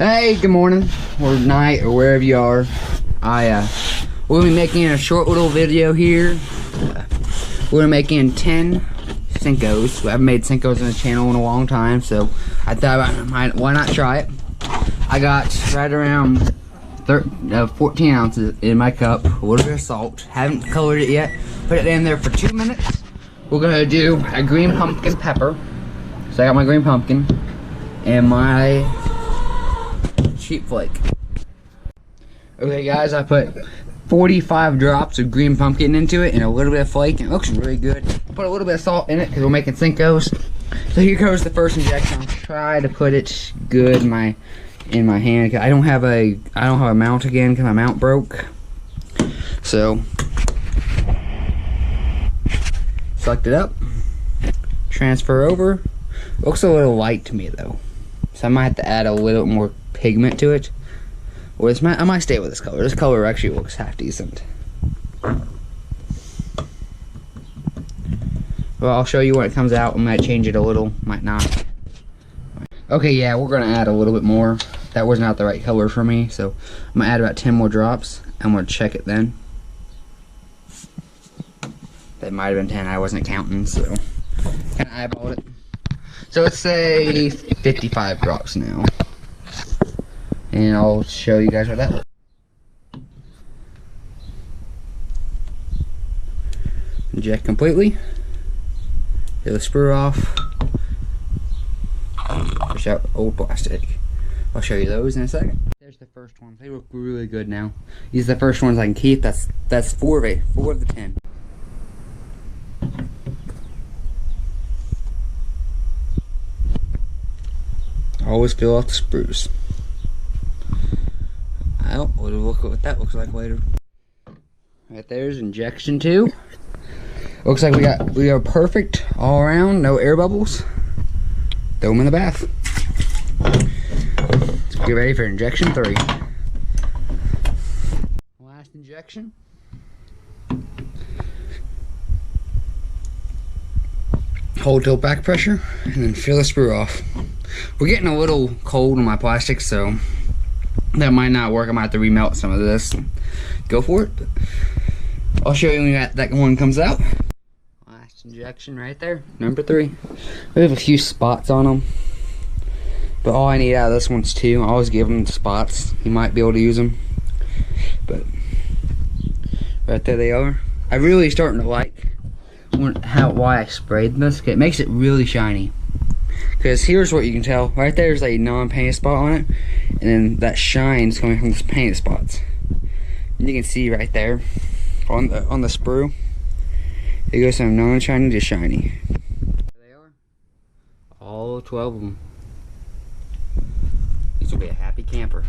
Hey, good morning or night or wherever you are. We'll be making a short little video here. We're making 10 senkos. We haven't made senkos on the channel in a long time, so I thought why not try it. I got right around 14 ounces in my cup, a little bit of salt. Haven't colored it yet. Put it in there for 2 minutes. We're gonna do a green pumpkin pepper. So I got my green pumpkin and my sheep flake. Okay guys, I put 45 drops of green pumpkin into it and a little bit of flake, and it looks really good. Put a little bit of salt in it because we're making senkos. So here goes the first injection. I'll try to put it good in my hand. I don't have a mount again because my mount broke. So select it up, transfer over. Looks a little light to me though, so I might have to add a little more pigment to it. Or I might stay with this color. This color actually looks half decent. Well, I'll show you when it comes out. I might change it a little, might not. Okay, yeah, we're gonna add a little bit more. That was not the right color for me, so I'm gonna add about 10 more drops. I'm gonna check it then. That might have been 10. I wasn't counting, so kind of eyeballed it. So let's say 55 drops now. And I'll show you guys what that looks like. Inject completely. Get the sprue off. Push out old plastic. I'll show you those in a second. There's the first ones. They look really good now. These are the first ones I can keep. That's 4 of the 10. Always fill out the sprues. Oh, we'll look at what that looks like later. Right there's injection 2. Looks like we are perfect all around, no air bubbles. Throw them in the bath. Let's get ready for injection 3. Last injection. Hold till back pressure and then fill the sprue off. We're getting a little cold in my plastic, so that might not work. I might have to remelt some of this. Go for it. But I'll show you when that one comes out. Last injection right there, number 3. We have a few spots on them, but all I need out of this one's 2. I always give them spots. You might be able to use them, but right there they are. I'm really starting to like why I sprayed this. It makes it really shiny. Because here's what you can tell. Right there's a non-painted spot on it, and then that shine's coming from the painted spots. And you can see right there on the sprue, it goes from non-shiny to shiny. There they are, all 12 of them. These will be a happy camper.